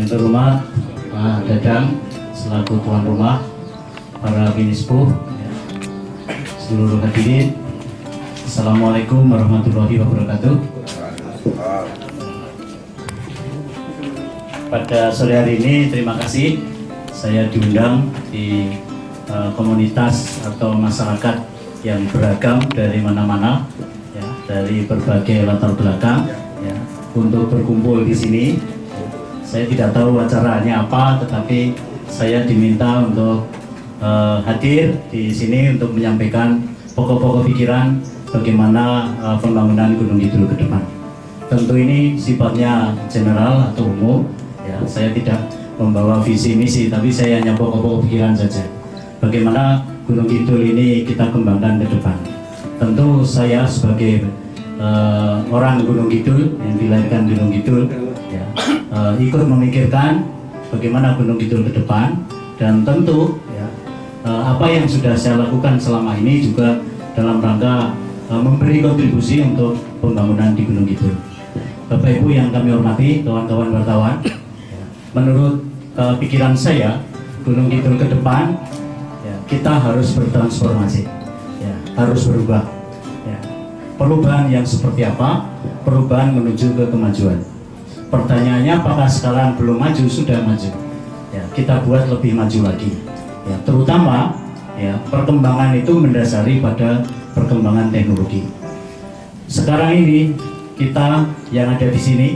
Yang terhormat Pak Dadang selaku tuan rumah, para binispuh, seluruh hadirin, Assalamualaikum warahmatullahi wabarakatuh. Pada sore hari ini terima kasih saya diundang di komunitas atau masyarakat yang beragam dari mana-mana, ya, dari berbagai latar belakang, ya, untuk berkumpul di sini. Saya tidak tahu acaranya apa, tetapi saya diminta untuk hadir di sini untuk menyampaikan pokok-pokok pikiran bagaimana pembangunan Gunung Kidul ke depan. Tentu ini sifatnya general atau umum, ya. Saya tidak membawa visi misi, tapi saya hanya pokok-pokok pikiran saja. Bagaimana Gunung Kidul ini kita kembangkan ke depan. Tentu saya sebagai orang Gunung Kidul yang dilahirkan Gunung Kidul, ya, ikut memikirkan bagaimana Gunung Kidul ke depan, dan tentu, ya, apa yang sudah saya lakukan selama ini juga dalam rangka memberi kontribusi untuk pembangunan di Gunung Kidul. Bapak Ibu yang kami hormati, kawan-kawan wartawan, menurut pikiran saya, Gunung Kidul ke depan, ya, kita harus bertransformasi, ya, harus berubah. Ya. Perubahan yang seperti apa? Perubahan menuju ke kemajuan. Pertanyaannya, apakah sekarang belum maju? Sudah maju. Ya, kita buat lebih maju lagi. Ya, terutama, ya, perkembangan itu mendasari pada perkembangan teknologi. Sekarang ini kita yang ada di sini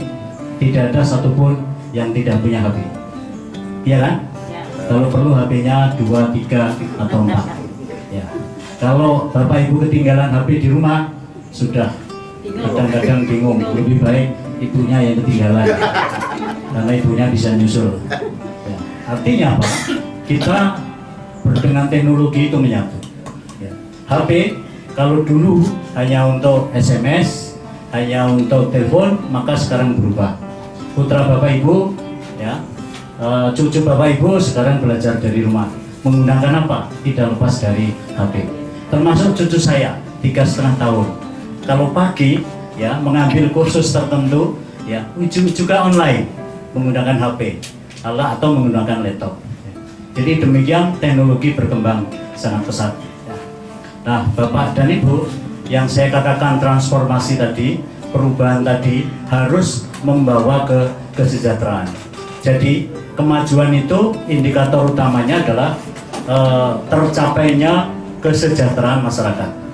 tidak ada satupun yang tidak punya HP, iya kan? Ya. Kalau perlu HP-nya 2, 3, atau 4. Ya. Kalau Bapak Ibu ketinggalan HP di rumah, sudah kadang-kadang bingung. Lebih baik ibunya yang ketinggalan, karena ibunya bisa nyusul. Ya. Artinya apa? Kita dengan teknologi itu menyatu. Ya. HP kalau dulu hanya untuk SMS, hanya untuk telepon, maka sekarang berubah. Putra Bapak Ibu, ya, cucu Bapak Ibu sekarang belajar dari rumah. Menggunakan apa? Tidak lepas dari HP. Termasuk cucu saya, 3,5 tahun. Kalau pagi, ya, mengambil kursus tertentu, ya, juga online menggunakan HP atau menggunakan laptop. Jadi demikian teknologi berkembang sangat pesat. Nah, Bapak dan Ibu, yang saya katakan transformasi tadi, perubahan tadi harus membawa ke kesejahteraan. Jadi kemajuan itu indikator utamanya adalah tercapainya kesejahteraan masyarakat.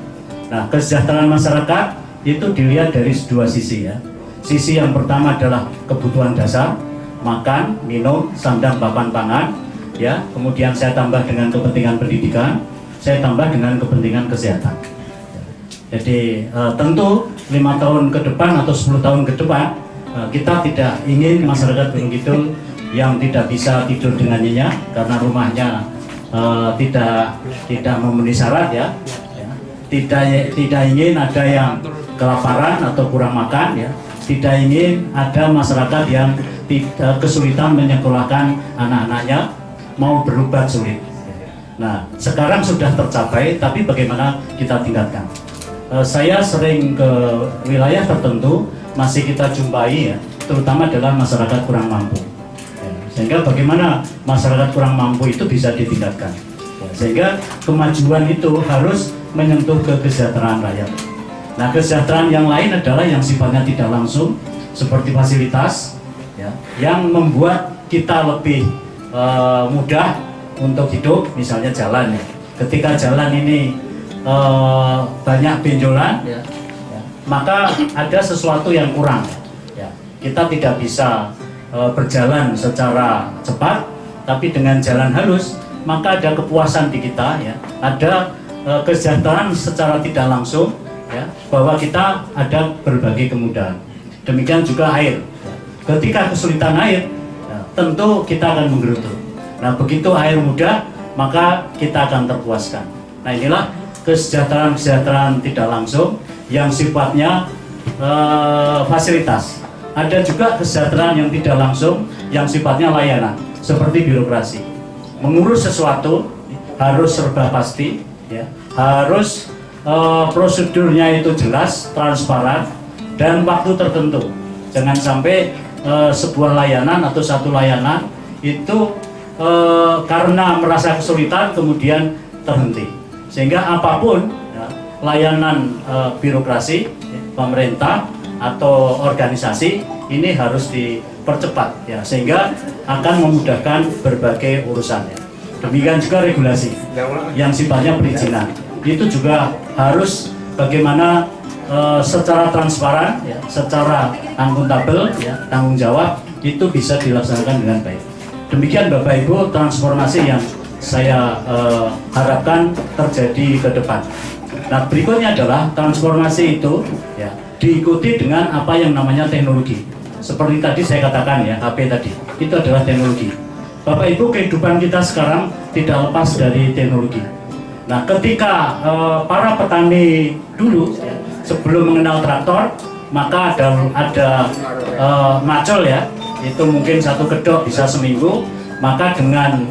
Nah, kesejahteraan masyarakat itu dilihat dari dua sisi, ya. Sisi yang pertama adalah kebutuhan dasar, makan, minum, sandang, papan, pangan, ya. Kemudian saya tambah dengan kepentingan pendidikan, saya tambah dengan kepentingan kesehatan. Jadi tentu 5 tahun ke depan atau 10 tahun ke depan, kita tidak ingin masyarakat Gunung Kidul yang tidak bisa tidur dengan nyenyak karena rumahnya tidak memenuhi syarat, ya. Tidak ingin ada yang kelaparan atau kurang makan, ya. Tidak ingin ada masyarakat yang kesulitan menyekolahkan anak-anaknya, mau berobat sulit. Nah, sekarang sudah tercapai, tapi bagaimana kita tingkatkan? Saya sering ke wilayah tertentu, masih kita jumpai, ya, terutama adalah masyarakat kurang mampu. Sehingga bagaimana masyarakat kurang mampu itu bisa ditingkatkan. Sehingga kemajuan itu harus menyentuh ke kesejahteraan rakyat. Nah, kesejahteraan yang lain adalah yang sifatnya tidak langsung, seperti fasilitas, ya, yang membuat kita lebih mudah untuk hidup, misalnya jalan, ya. Ketika jalan ini banyak benjolan, ya, maka ada sesuatu yang kurang, ya. Kita tidak bisa berjalan secara cepat, tapi dengan jalan halus, maka ada kepuasan di kita, ya. Ada kesejahteraan secara tidak langsung, ya, bahwa kita ada berbagai kemudahan. Demikian juga air. Ketika kesulitan air, ya, tentu kita akan menggerutu. Nah, begitu air mudah, maka kita akan terpuaskan. Nah, inilah kesejahteraan tidak langsung yang sifatnya fasilitas. Ada juga kesejahteraan yang tidak langsung yang sifatnya layanan, seperti birokrasi. Mengurus sesuatu harus serba pasti, ya, harus prosedurnya itu jelas, transparan, dan waktu tertentu. Jangan sampai sebuah layanan atau satu layanan itu karena merasa kesulitan kemudian terhenti, sehingga apapun ya, layanan birokrasi pemerintah atau organisasi ini harus dipercepat ya, sehingga akan memudahkan berbagai urusannya. Demikian juga regulasi yang sifatnya perizinan itu juga harus bagaimana secara transparan, ya, secara akuntabel, ya, tanggung jawab itu bisa dilaksanakan dengan baik. Demikian Bapak Ibu transformasi yang saya harapkan terjadi ke depan. Nah berikutnya adalah transformasi itu ya, diikuti dengan apa yang namanya teknologi. Seperti tadi saya katakan ya, HP tadi itu adalah teknologi. Bapak Ibu kehidupan kita sekarang tidak lepas dari teknologi. Nah ketika para petani dulu ya, sebelum mengenal traktor, maka ada macul ya, itu mungkin satu kedok bisa seminggu, maka dengan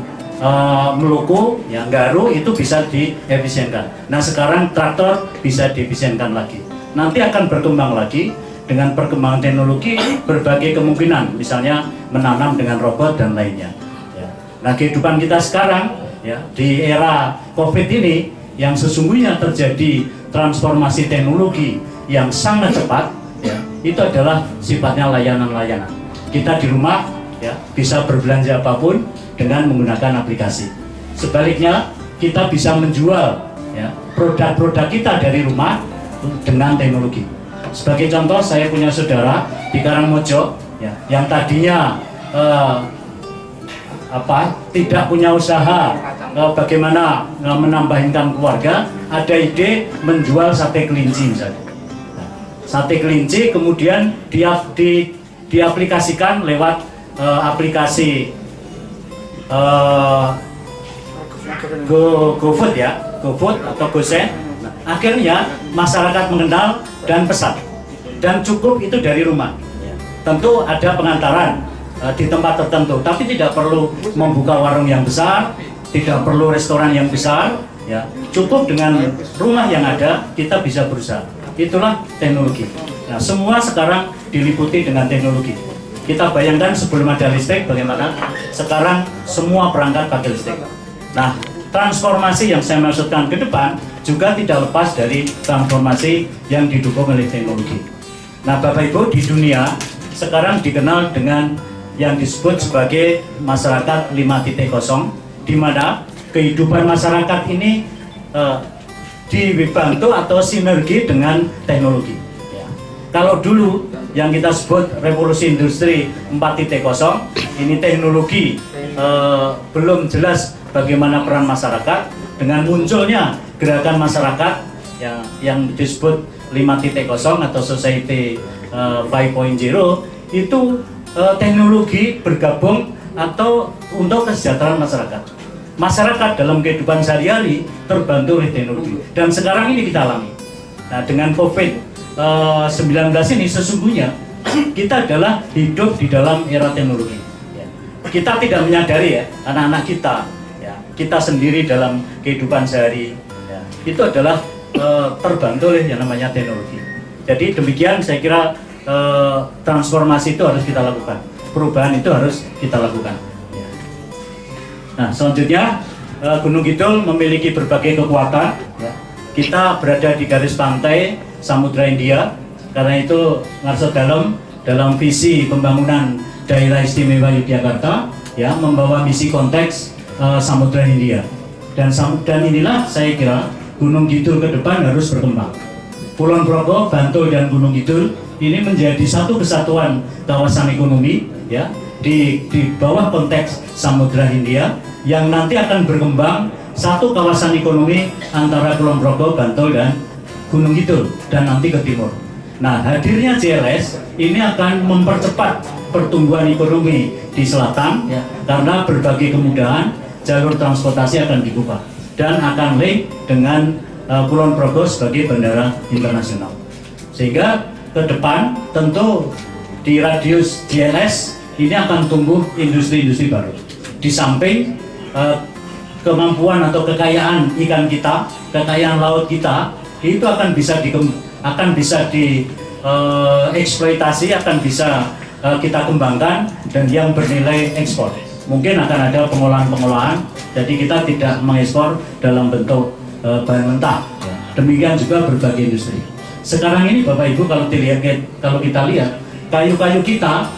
meluku, ya, garu itu bisa diefisienkan. Nah sekarang traktor bisa diefisienkan lagi. Nanti akan berkembang lagi dengan perkembangan teknologi berbagai kemungkinan, misalnya menanam dengan robot dan lainnya. Ya. Nah kehidupan kita sekarang ya, di era COVID ini yang sesungguhnya terjadi transformasi teknologi yang sangat cepat ya, itu adalah sifatnya layanan-layanan. Kita di rumah ya, bisa berbelanja apapun dengan menggunakan aplikasi. Sebaliknya kita bisa menjual ya, produk-produk kita dari rumah dengan teknologi. Sebagai contoh, saya punya saudara di Karangmojo ya, yang tadinya tidak punya usaha bagaimana menambah income keluarga, ada ide menjual sate kelinci misalnya. Nah, sate kelinci kemudian diaplikasikan lewat aplikasi GoFood ya, GoFood atau GoSend. Nah, akhirnya masyarakat mengenal dan pesan, dan cukup itu dari rumah. Tentu ada pengantaran di tempat tertentu, tapi tidak perlu membuka warung yang besar, tidak perlu restoran yang besar, ya. Cukup dengan rumah yang ada kita bisa berusaha. Itulah teknologi. Nah, semua sekarang diliputi dengan teknologi. Kita bayangkan sebelum ada listrik bagaimana, sekarang semua perangkat pakai listrik. Nah, transformasi yang saya maksudkan ke depan juga tidak lepas dari transformasi yang didukung oleh teknologi. Nah, Bapak Ibu, di dunia sekarang dikenal dengan yang disebut sebagai masyarakat 5.0, di mana kehidupan masyarakat ini dibantu atau sinergi dengan teknologi. Ya. Kalau dulu yang kita sebut revolusi industri 4.0, ini teknologi belum jelas bagaimana peran masyarakat. Dengan munculnya gerakan masyarakat yang disebut 5.0 atau Society 5.0, itu teknologi bergabung atau untuk kesejahteraan masyarakat. Masyarakat dalam kehidupan sehari-hari terbantu oleh teknologi, dan sekarang ini kita alami. Nah, dengan COVID-19 ini sesungguhnya kita adalah hidup di dalam era teknologi. Kita tidak menyadari ya, anak-anak kita, ya, kita sendiri dalam kehidupan sehari, ya, itu adalah terbantu oleh yang namanya teknologi. Jadi demikian saya kira transformasi itu harus kita lakukan, perubahan itu harus kita lakukan. Nah selanjutnya Gunung Kidul memiliki berbagai kekuatan. Kita berada di garis pantai Samudra Hindia, karena itu Ngarso dalam visi pembangunan Daerah Istimewa Yogyakarta ya, membawa misi konteks Samudra Hindia, dan inilah saya kira Gunung Kidul ke depan harus berkembang. Kulon Progo, Bantul dan Gunung Kidul ini menjadi satu kesatuan kawasan ekonomi ya, di bawah konteks Samudra Hindia, yang nanti akan berkembang satu kawasan ekonomi antara Kulon Progo, Bantul dan Gunung Kidul, dan nanti ke timur. Nah, hadirnya JLS ini akan mempercepat pertumbuhan ekonomi di selatan ya, karena berbagai kemudahan jalur transportasi akan dibuka dan akan link dengan Kulon Progo sebagai bandara internasional. Sehingga ke depan tentu di radius JLS ini akan tumbuh industri-industri baru. Di samping kemampuan atau kekayaan ikan kita, kekayaan laut kita itu akan bisa dieksploitasi, akan bisa kita kembangkan dan yang bernilai ekspor. Mungkin akan ada pengolahan-pengolahan, jadi kita tidak mengekspor dalam bentuk bahan mentah. Demikian juga berbagai industri. Sekarang ini Bapak Ibu kalau kita lihat kayu-kayu kita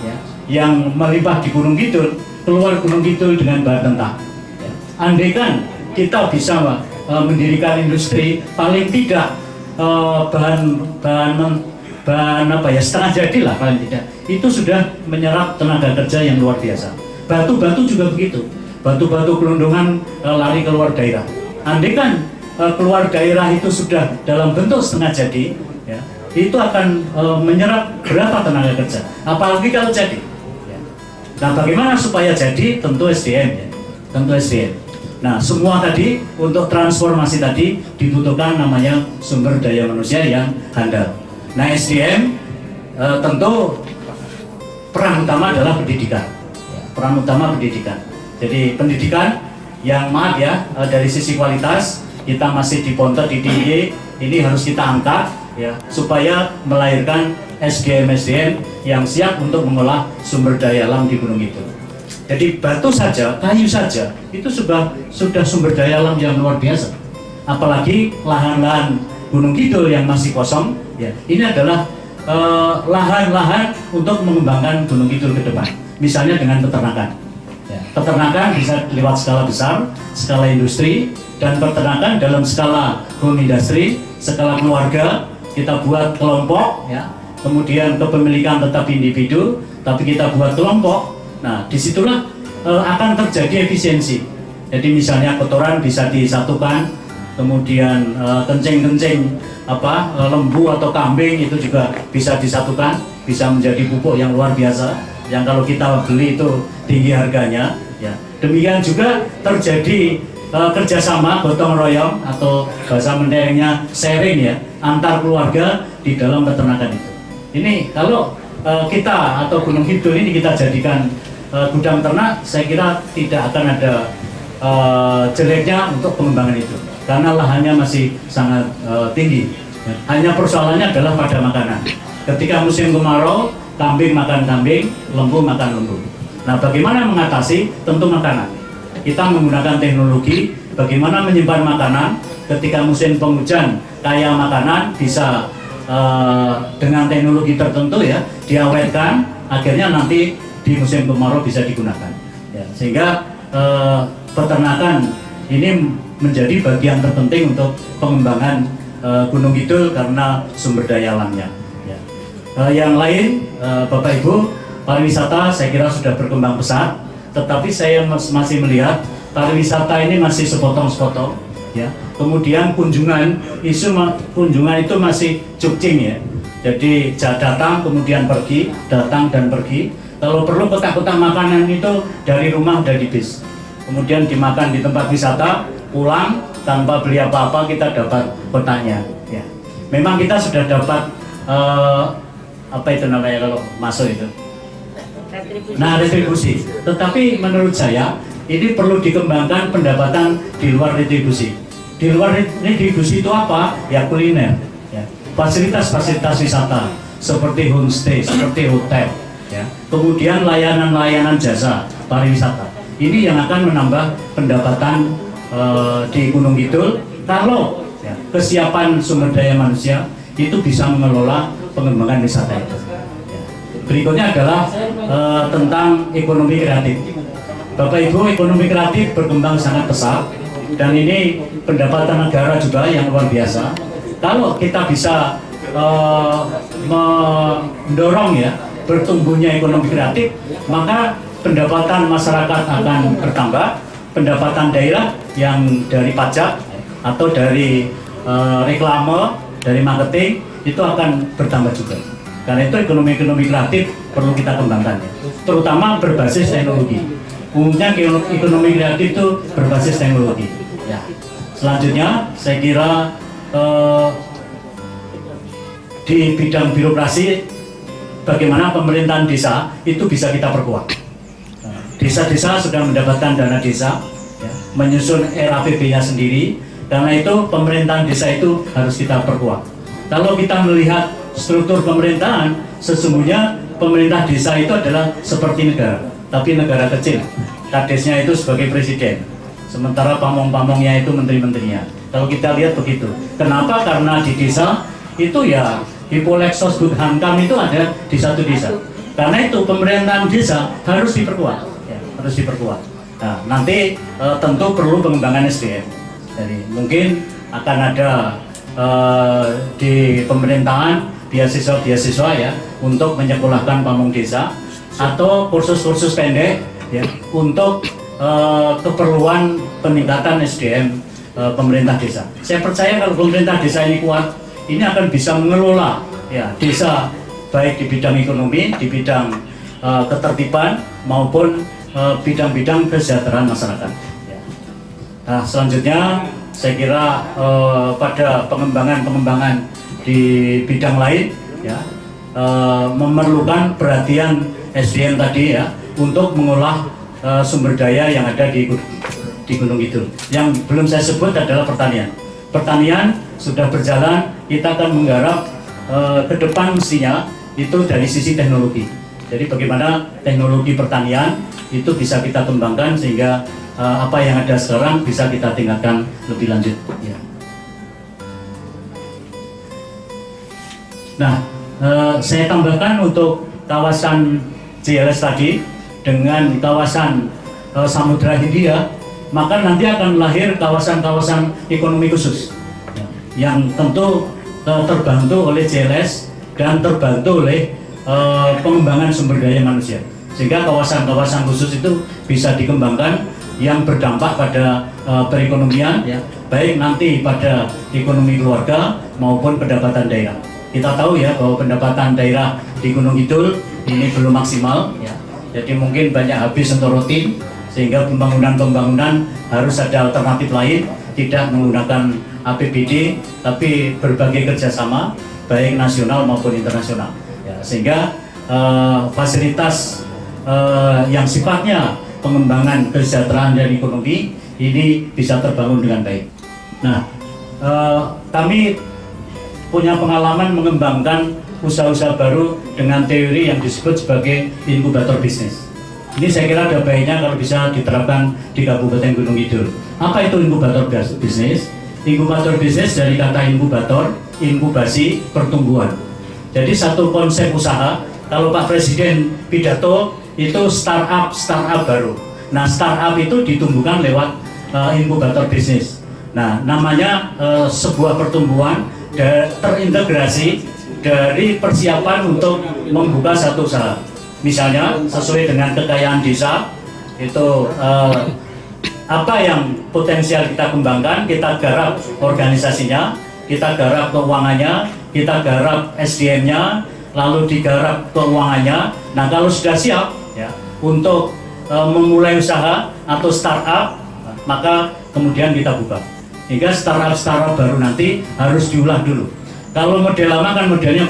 yang melimpah di Gunung Kidul, keluar Gunung Kidul dengan bahan mentah. Andaikan kita bisa mendirikan industri paling tidak bahan setengah jadi lah paling tidak, itu sudah menyerap tenaga kerja yang luar biasa. Batu-batu juga begitu, batu-batu gelondongan lari keluar daerah. Andaikan keluar daerah itu sudah dalam bentuk setengah jadi, ya, itu akan menyerap berapa tenaga kerja, apalagi kalau jadi. Ya. Nah, bagaimana supaya jadi? Tentu SDM, ya. Tentu SDM. Nah, semua tadi untuk transformasi tadi dibutuhkan namanya sumber daya manusia yang handal. Nah, SDM tentu peran utama adalah pendidikan. Peran utama pendidikan. Jadi pendidikan yang maaf ya, dari sisi kualitas kita masih di ponter di DIY, ini harus kita angkat ya supaya melahirkan SDM yang siap untuk mengolah sumber daya alam di Gunung Kidul. Jadi batu saja, kayu saja itu sudah sumber daya alam yang luar biasa. Apalagi lahan-lahan Gunung Kidul yang masih kosong, ya ini adalah lahan-lahan untuk mengembangkan Gunung Kidul ke depan. Misalnya dengan peternakan. Ya, peternakan bisa lewat skala besar, skala industri, dan peternakan dalam skala home industry, skala keluarga. Kita buat kelompok, ya. Kemudian kepemilikan tetap individu, tapi kita buat kelompok. Nah, disitulah akan terjadi efisiensi. Jadi misalnya kotoran bisa disatukan, kemudian kencing-kencing lembu atau kambing itu juga bisa disatukan, bisa menjadi pupuk yang luar biasa. Yang kalau kita beli itu tinggi harganya. Ya. Demikian juga terjadi kerjasama gotong royong atau bahasa menterengnya sharing ya antar keluarga di dalam peternakan itu. Ini kalau kita atau Gunung Kidul ini kita jadikan gudang ternak, saya kira tidak akan ada jeleknya untuk pengembangan itu karena lahannya masih sangat tinggi. Hanya persoalannya adalah pada makanan. Ketika musim kemarau, kambing makan kambing, lembu makan lembu. Nah, bagaimana mengatasi? Tentu makanan. Kita menggunakan teknologi bagaimana menyimpan makanan ketika musim penghujan, kaya makanan bisa dengan teknologi tertentu ya diawetkan, akhirnya nanti di musim kemarau bisa digunakan. Ya, sehingga peternakan ini menjadi bagian terpenting untuk pengembangan Gunung Kidul karena sumber daya alamnya. Ya. Yang lain, Bapak Ibu, pariwisata saya kira sudah berkembang pesat, tetapi saya masih melihat pariwisata ini masih sepotong-sepotong. Ya. Kemudian kunjungan itu masih cukcing ya. Jadi datang kemudian pergi, datang dan pergi. Kalau perlu kotak-kotak makanan itu dari rumah udah di bis. Kemudian dimakan di tempat wisata, pulang tanpa beli apa-apa kita dapat kotaknya. Ya. Memang kita sudah dapat apa itu namanya kalau masuk itu? Retribusi. Nah, retribusi. Tetapi menurut saya ini perlu dikembangkan pendapatan di luar retribusi. Di luar retribusi itu apa? Ya kuliner. Ya. Fasilitas-fasilitas wisata seperti homestay, seperti hotel. Ya. Kemudian layanan-layanan jasa pariwisata. Ini yang akan menambah pendapatan di Gunung Kidul kalau ya, kesiapan sumber daya manusia itu bisa mengelola pengembangan wisata itu. Ya. Berikutnya adalah tentang ekonomi kreatif. Bapak Ibu, ekonomi kreatif berkembang sangat pesat dan ini pendapatan negara juga yang luar biasa. Kalau kita bisa mendorong ya bertumbuhnya ekonomi kreatif, maka pendapatan masyarakat akan bertambah, pendapatan daerah yang dari pajak atau dari reklame, dari marketing itu akan bertambah juga. Karena itu ekonomi kreatif perlu kita kembangkan ya. Terutama berbasis teknologi. Umumnya ekonomi kreatif itu berbasis teknologi. Ya. Selanjutnya saya kira di bidang birokrasi bagaimana pemerintahan desa itu bisa kita perkuat. Desa-desa sudah mendapatkan dana desa, ya, menyusun RAPB-nya sendiri. Karena itu pemerintahan desa itu harus kita perkuat. Kalau kita melihat struktur pemerintahan, sesungguhnya pemerintah desa itu adalah seperti negara, tapi negara kecil. Kadesnya itu sebagai presiden, sementara pamong-pamongnya itu menteri-menterinya. Kalau kita lihat begitu. Kenapa? Karena di desa itu ya Hipolexos Budhankam itu ada di satu desa. Karena itu pemerintahan desa harus diperkuat, ya, harus diperkuat. Nah, nanti tentu perlu pengembangan SDM. Jadi mungkin akan ada di pemerintahan beasiswa ya untuk menyekolahkan pamong desa atau kursus-kursus pendek ya untuk keperluan peningkatan SDM pemerintah desa. Saya percaya kalau pemerintah desa ini kuat, ini akan bisa mengelola ya desa baik di bidang ekonomi, di bidang ketertiban maupun bidang-bidang kesejahteraan masyarakat. Ya. Nah, selanjutnya saya kira pada pengembangan di bidang lain ya memerlukan perhatian SDM tadi ya untuk mengolah sumber daya yang ada di Gunung Kidul. Yang belum saya sebut adalah pertanian. Pertanian sudah berjalan, kita akan menggarap ke depan mestinya itu dari sisi teknologi. Jadi bagaimana teknologi pertanian itu bisa kita kembangkan sehingga apa yang ada sekarang bisa kita tingkatkan lebih lanjut. Ya. Nah, saya tambahkan untuk kawasan JLS tadi dengan kawasan Samudra Hindia, maka nanti akan lahir kawasan-kawasan ekonomi khusus ya, yang tentu terbantu oleh JLS dan terbantu oleh pengembangan sumber daya manusia, sehingga kawasan-kawasan khusus itu bisa dikembangkan yang berdampak pada perekonomian ya, baik nanti pada ekonomi keluarga maupun pendapatan daerah. Kita tahu ya bahwa pendapatan daerah di Gunung Kidul ini belum maksimal ya. Jadi mungkin banyak habis untuk rutin, sehingga pembangunan harus ada alternatif lain, tidak menggunakan APBD tapi berbagai kerjasama baik nasional maupun internasional ya, sehingga fasilitas yang sifatnya pengembangan kesejahteraan dan ekonomi ini bisa terbangun dengan baik. Nah, kami punya pengalaman mengembangkan usaha-usaha baru dengan teori yang disebut sebagai inkubator bisnis. Ini saya kira ada baiknya kalau bisa diterapkan di Kabupaten Gunung Kidul. Apa itu inkubator bisnis? Inkubator bisnis dari kata inkubator, inkubasi pertumbuhan. Jadi satu konsep usaha, kalau Pak Presiden pidato itu startup baru. Nah, startup itu ditumbuhkan lewat inkubator bisnis. Nah, namanya sebuah pertumbuhan terintegrasi dari persiapan untuk membuka satu usaha. Misalnya sesuai dengan kekayaan desa itu apa yang potensial kita kembangkan, kita garap organisasinya, kita garap keuangannya, kita garap SDM-nya, lalu digarap keuangannya. Nah, kalau sudah siap ya untuk memulai usaha atau startup, maka kemudian kita buka. Sehingga startup baru nanti harus diulah dulu. Kalau model lama kan modelnya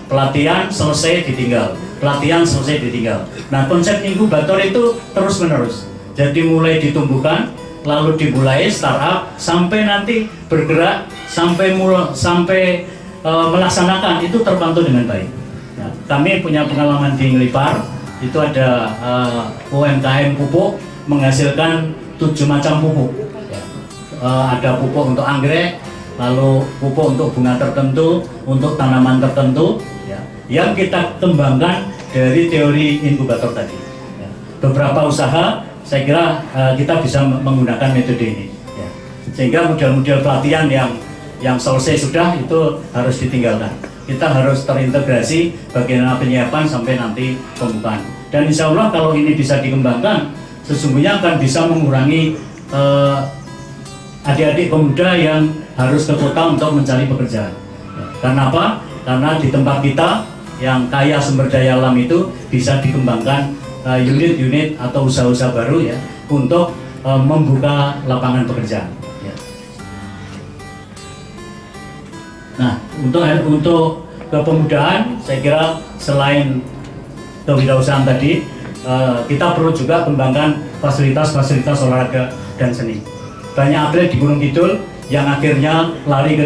pelatihan selesai ditinggal, pelatihan selesai ditinggal. Nah, konsep inkubator itu terus menerus. Jadi mulai ditumbuhkan, lalu dimulai startup sampai nanti bergerak sampai melaksanakan itu terpantau dengan baik. Nah, kami punya pengalaman di Ngelipar, itu ada UMKM pupuk menghasilkan 7 macam pupuk. Ada pupuk untuk anggrek, lalu pupuk untuk bunga tertentu, untuk tanaman tertentu, ya, yang kita kembangkan dari teori inkubator tadi. Ya. Beberapa usaha, saya kira kita bisa menggunakan metode ini. Ya. Sehingga model-model pelatihan yang selesai sudah itu harus ditinggalkan. Kita harus terintegrasi bagaimana penyiapan sampai nanti pembukaan. Dan insya Allah kalau ini bisa dikembangkan, sesungguhnya akan bisa mengurangi adik-adik pemuda yang harus ke kota untuk mencari pekerjaan. Karena apa? Karena di tempat kita yang kaya sumber daya alam itu bisa dikembangkan unit-unit atau usaha-usaha baru ya untuk membuka lapangan pekerjaan. Ya. Nah, untuk kepemudaan, saya kira selain kewirausahaan tadi, kita perlu juga kembangkan fasilitas-fasilitas olahraga dan seni. Banyak atlet di Gunung Kidul yang akhirnya lari ke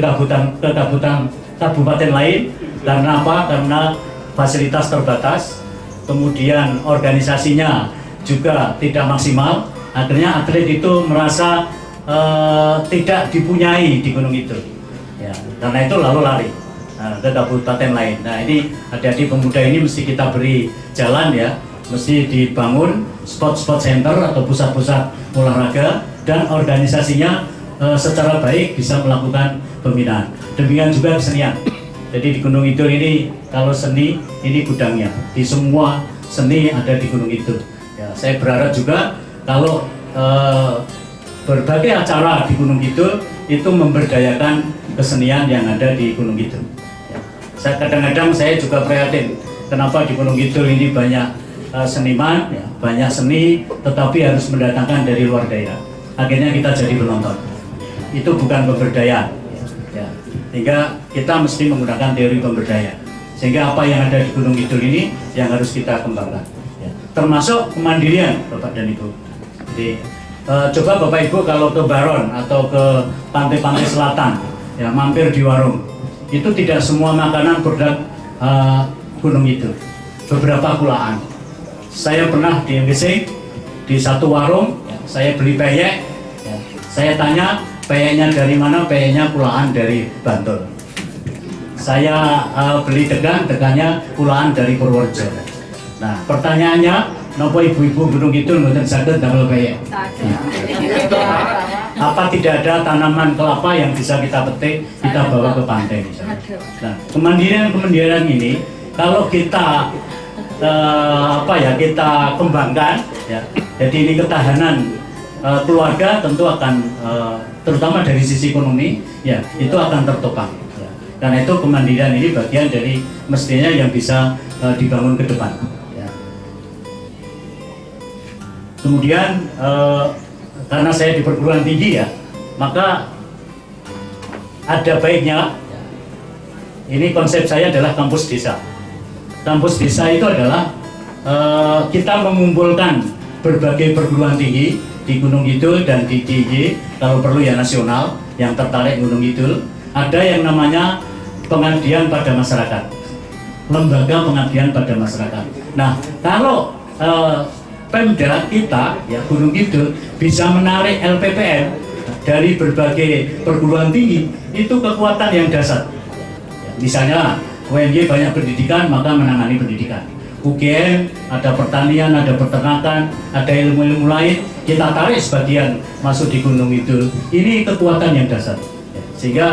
kabupaten lain. Karena apa? Karena fasilitas terbatas, kemudian organisasinya juga tidak maksimal, akhirnya atlet itu merasa tidak dipunyai di Gunung Kidul. Ya, karena itu lalu lari ke kabupaten lain. Nah, ini adik-adik pemuda ini mesti kita beri jalan ya, mesti dibangun spot-spot center atau pusat-pusat olahraga dan organisasinya secara baik bisa melakukan pembinaan. Demikian juga kesenian. Jadi di Gunung Kidul ini kalau seni ini gudangnya, di semua seni ada di Gunung Kidul. Ya, saya berharap juga kalau berbagai acara di Gunung Kidul itu memberdayakan kesenian yang ada di Gunung Kidul. Kadang-kadang saya juga prihatin kenapa di Gunung Kidul ini banyak seniman, ya, banyak seni, tetapi harus mendatangkan dari luar daerah. Akhirnya kita jadi penonton. Itu bukan pemberdayaan. Ya. Sehingga kita mesti menggunakan teori pemberdayaan. Sehingga apa yang ada di Gunung Kidul ini yang harus kita kembangkan. Ya. Termasuk kemandirian, Bapak dan Ibu. Jadi coba Bapak Ibu kalau ke Baron atau ke pantai-pantai selatan, ya mampir di warung. Itu tidak semua makanan produk Gunung Kidul. Beberapa kulaan. Saya pernah di MGC di satu warung, ya, saya beli peyek. Ya, saya tanya peyeknya dari mana? Peyeknya kulaan dari Bantul. Saya beli degannya kulaan dari Purworejo. Nah, pertanyaannya, nopo ibu-ibu Gunung Kidul mboten saged damel peyek? Apa tidak ada tanaman kelapa yang bisa kita petik, kita bawa ke pantai misalnya. Nah, kemandirian ini kalau kita kita kembangkan, ya. Jadi ini ketahanan keluarga tentu akan terutama dari sisi ekonomi, ya itu akan tertopang. Ya. Karena itu kemandirian ini bagian dari mestinya yang bisa dibangun ke depan. Ya. Kemudian karena saya di perguruan tinggi ya, maka ada baiknya, ini konsep saya adalah kampus desa. Kampus desa itu adalah kita mengumpulkan berbagai perguruan tinggi di Gunung Kidul dan di DIY, kalau perlu ya nasional, yang tertarik Gunung Kidul. Ada yang namanya pengabdian pada masyarakat, lembaga pengabdian pada masyarakat. Nah, kalau Pemda kita, ya Gunung Kidul, bisa menarik LPPN dari berbagai perguruan tinggi, itu kekuatan yang dasar. Ya, misalnya, UNY banyak pendidikan, maka menangani pendidikan. UGM, ada pertanian, ada peternakan, ada ilmu-ilmu lain, kita tarik sebagian masuk di Gunung Kidul. Ini kekuatan yang dasar. Ya, sehingga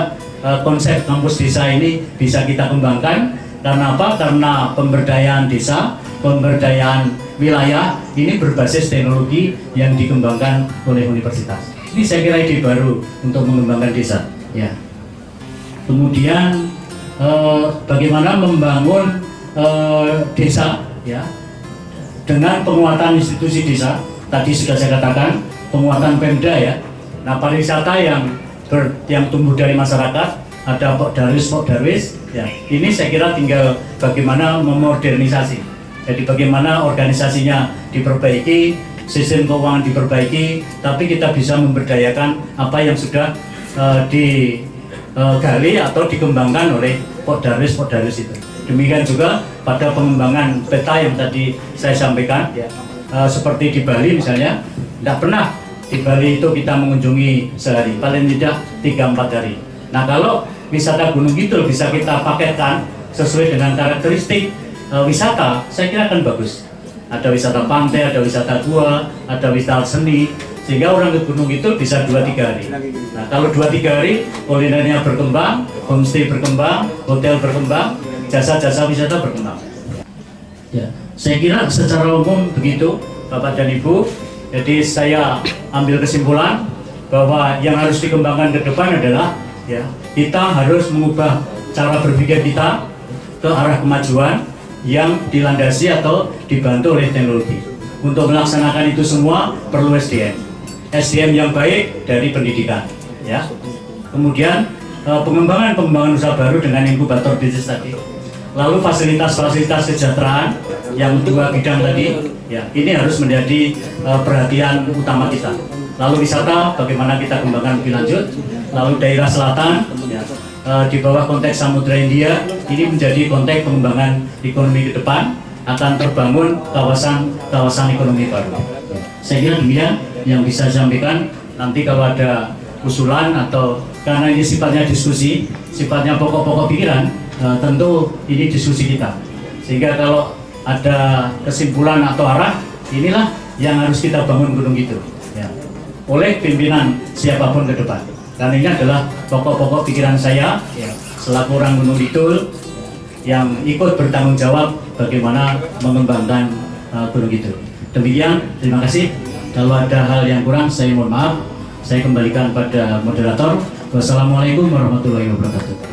konsep kampus desa ini bisa kita kembangkan. Karena apa? Karena pemberdayaan desa, pemberdayaan wilayah ini berbasis teknologi yang dikembangkan oleh universitas. Ini saya kira ide baru untuk mengembangkan desa. Ya. Kemudian bagaimana membangun desa, ya, dengan penguatan institusi desa. Tadi sudah saya katakan penguatan Pemda ya. Nah, pariwisata yang tumbuh dari masyarakat, ada Pokdarwis, ya. Ini saya kira tinggal bagaimana memodernisasi. Jadi bagaimana organisasinya diperbaiki, sistem keuangan diperbaiki, tapi kita bisa memberdayakan apa yang sudah digali atau dikembangkan oleh Pokdarwis itu. Demikian juga pada pengembangan peta yang tadi saya sampaikan, ya. Seperti di Bali misalnya, tidak pernah di Bali itu kita mengunjungi sehari, paling tidak 3-4 hari. Nah, kalau wisata Gunung Kidul bisa kita paketkan sesuai dengan karakteristik wisata, saya kira akan bagus. Ada wisata pantai, ada wisata gua, ada wisata seni, sehingga orang ke Gunung Kidul bisa 2-3 hari. Nah, kalau 2-3 hari, kulinernya berkembang, homestay berkembang, hotel berkembang, jasa-jasa wisata berkembang. Ya, saya kira secara umum begitu, Bapak dan Ibu. Jadi saya ambil kesimpulan bahwa yang harus dikembangkan ke depan adalah, ya, kita harus mengubah cara berpikir kita ke arah kemajuan yang dilandasi atau dibantu oleh teknologi. Untuk melaksanakan itu semua perlu SDM yang baik dari pendidikan, ya. Kemudian pengembangan usaha baru dengan inkubator bisnis tadi. Lalu fasilitas-fasilitas kesejahteraan yang 2 bidang tadi, ya, ini harus menjadi perhatian utama kita. Lalu wisata, bagaimana kita kembangkan lebih lanjut. Lalu daerah selatan, ya, di bawah konteks Samudra Hindia ini menjadi konteks pengembangan ekonomi ke depan, akan terbangun kawasan ekonomi baru. Saya kira demikian yang bisa saya sampaikan. Nanti kalau ada usulan atau karena ini sifatnya diskusi, sifatnya pokok-pokok pikiran, tentu ini diskusi kita. Sehingga kalau ada kesimpulan atau arah, inilah yang harus kita bangun Gunung Kidul ya, oleh pimpinan siapapun ke depan. Karena ini adalah pokok-pokok pikiran saya ya, selaku orang Gunung Kidul yang ikut bertanggung jawab bagaimana mengembangkan Gunung Kidul. Demikian, terima kasih. Kalau ada hal yang kurang, saya mohon maaf. Saya kembalikan pada moderator. Wassalamualaikum warahmatullahi wabarakatuh.